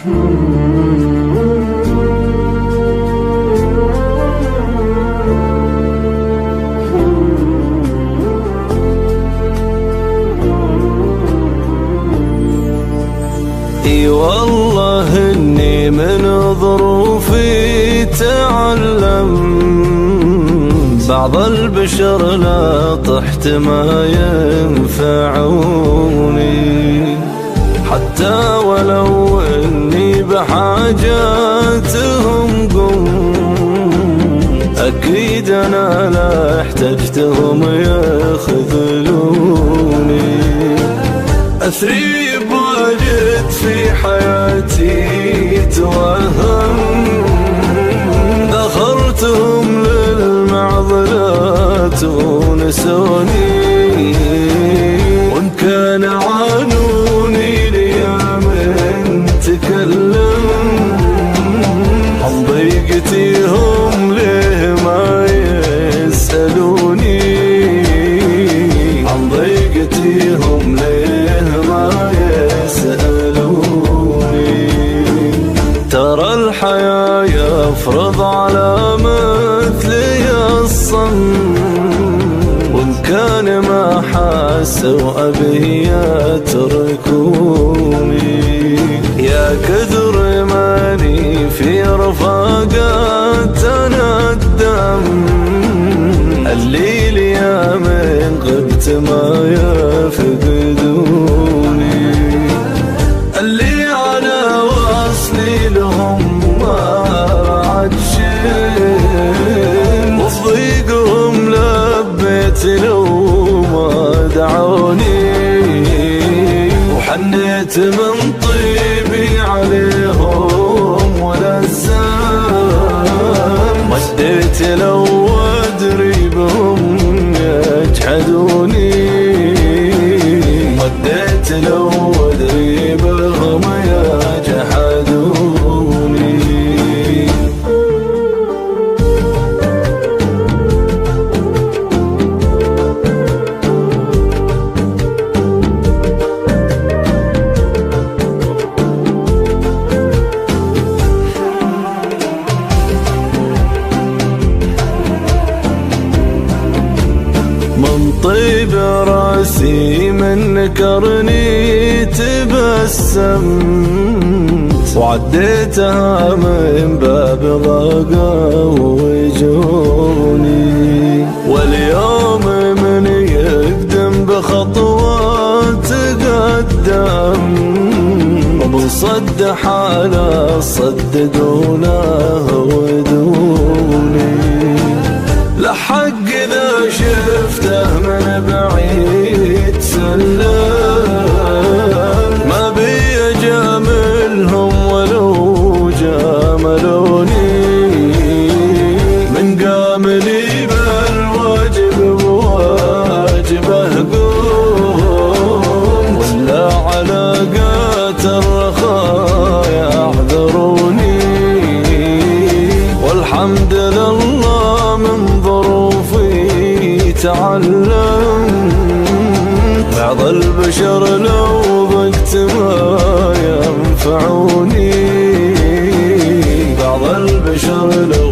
اي والله اني من ظروفي تعلم بعض البشر لا طحت ما ينفعوني، حتى ولو اني بحاجاتهم اكيد انا لا احتجتهم يخذلوني. اثري بوجد في حياتي توهم، ذخرتهم للمعضلات ونسوني، وان كان عانوني ليام تكلم عن ضيقتيهم ليه ما يسألوني، عن ضيقتيهم ليه ما يسألوني. ترى الحياة يفرض على مثلي الصمت، وإن كان ما حاسوا أبي يتركوني. يا كثر ماني في رفاقات تندم، الليل يا من غبت ما يفقدوني، اللي على وصلي لهم ما رعد شيء، وصديقهم لبيت لو ما دعوني، وحنيت من طيبي عليهم ولا الزام، مديت لو ادري بهم يجحدوني، مديت لو ادري بهم يجحدوني. من طيب راسي من نكرني تبسمت، وعديتها من باب ضاقة وجوني، واليوم من يقدم بخطوات تقدم، ومن صد حاله صد دونه ودوني. لحق إذا شفته من بعيد سلم، ما بي أجاملهم ولو جاملوني، من قام لي بالواجب بواجبه قوم، ولا علاقات الرخاء يحذروني، والحمد لله من ظروفي تعلم، بعض البشر لو ضقت ما ينفعوني، بعض البشر لو